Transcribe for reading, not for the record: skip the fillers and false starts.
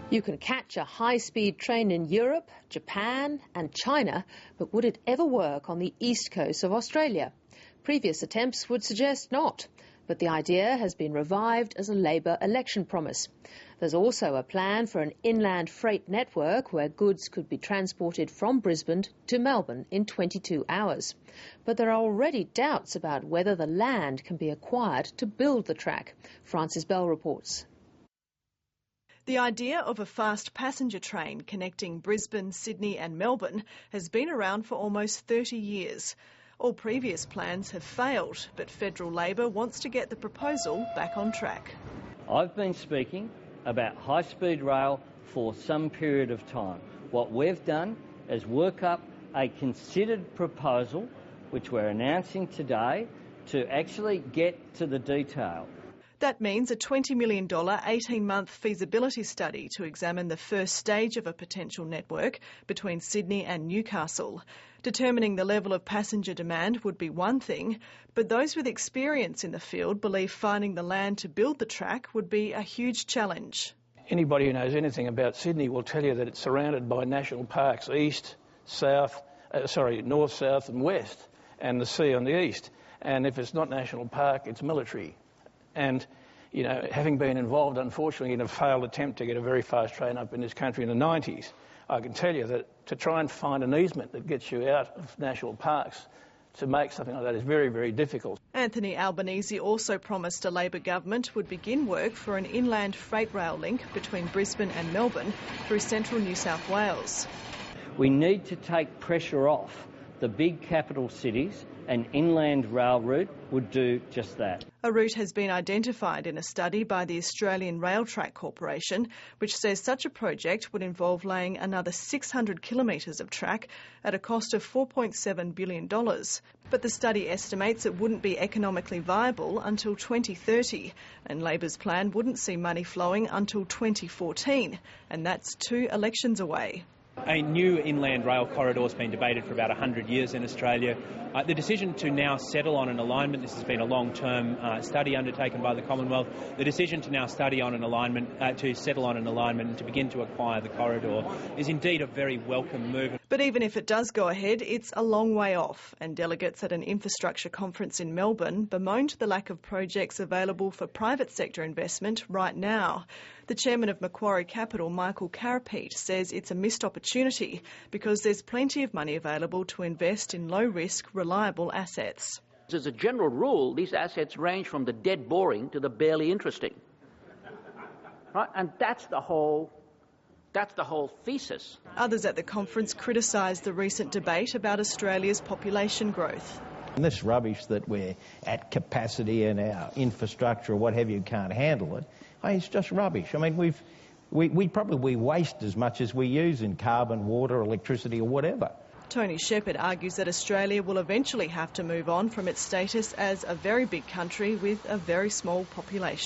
You can catch a high-speed train in Europe, Japan and China, but would it ever work on the east coast of Australia? Previous attempts would suggest not, but the idea has been revived as a Labor election promise. There's also a plan for an inland freight network where goods could be transported from Brisbane to Melbourne in 22 hours. But there are already doubts about whether the land can be acquired to build the track. Francis Bell reports. The idea of a fast passenger train connecting Brisbane, Sydney and Melbourne has been around for almost 30 years. All previous plans have failed, but federal Labor wants to get the proposal back on track. I've been speaking about high-speed rail for some period of time. What we've done is work up a considered proposal, which we're announcing today, to actually get to the detail. That means a $20 million 18-month feasibility study to examine the first stage of a potential network between Sydney and Newcastle. Determining the level of passenger demand would be one thing, but those with experience in the field believe finding the land to build the track would be a huge challenge. Anybody who knows anything about Sydney will tell you that it's surrounded by national parks north, south and west, and the sea on the east. And if it's not national park, it's military. And, you know, having been involved, unfortunately, in a failed attempt to get a very fast train up in this country in the 90s, I can tell you that to try and find an easement that gets you out of national parks to make something like that is very, very difficult. Anthony Albanese also promised a Labor government would begin work for an inland freight rail link between Brisbane and Melbourne through central New South Wales. We need to take pressure off the big capital cities. An inland rail route would do just that. A route has been identified in a study by the Australian Rail Track Corporation, which says such a project would involve laying another 600 kilometres of track at a cost of $4.7 billion. But the study estimates it wouldn't be economically viable until 2030, and Labor's plan wouldn't see money flowing until 2014, and that's 2 elections away. A new inland rail corridor has been debated for about 100 years in Australia. The decision to now settle on an alignment, this has been a long-term study undertaken by the Commonwealth, the decision to now study on an alignment, to settle on an alignment and to begin to acquire the corridor is indeed a very welcome move. But even if it does go ahead, it's a long way off, and delegates at an infrastructure conference in Melbourne bemoaned the lack of projects available for private sector investment right now. The chairman of Macquarie Capital, Michael Carapeet, says it's a missed opportunity because there's plenty of money available to invest in low-risk, reliable assets. As a general rule, these assets range from the dead boring to the barely interesting. Right? And that's the whole thesis. Others at the conference criticised the recent debate about Australia's population growth. And this rubbish that we're at capacity and our infrastructure or what have you can't handle it, it's just rubbish. I mean, we probably waste as much as we use in carbon, water, electricity or whatever. Tony Shepherd argues that Australia will eventually have to move on from its status as a very big country with a very small population.